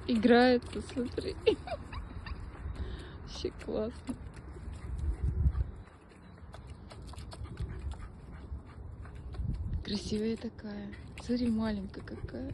Играется, смотри. Вообще классно. Красивая такая. Смотри, маленькая какая.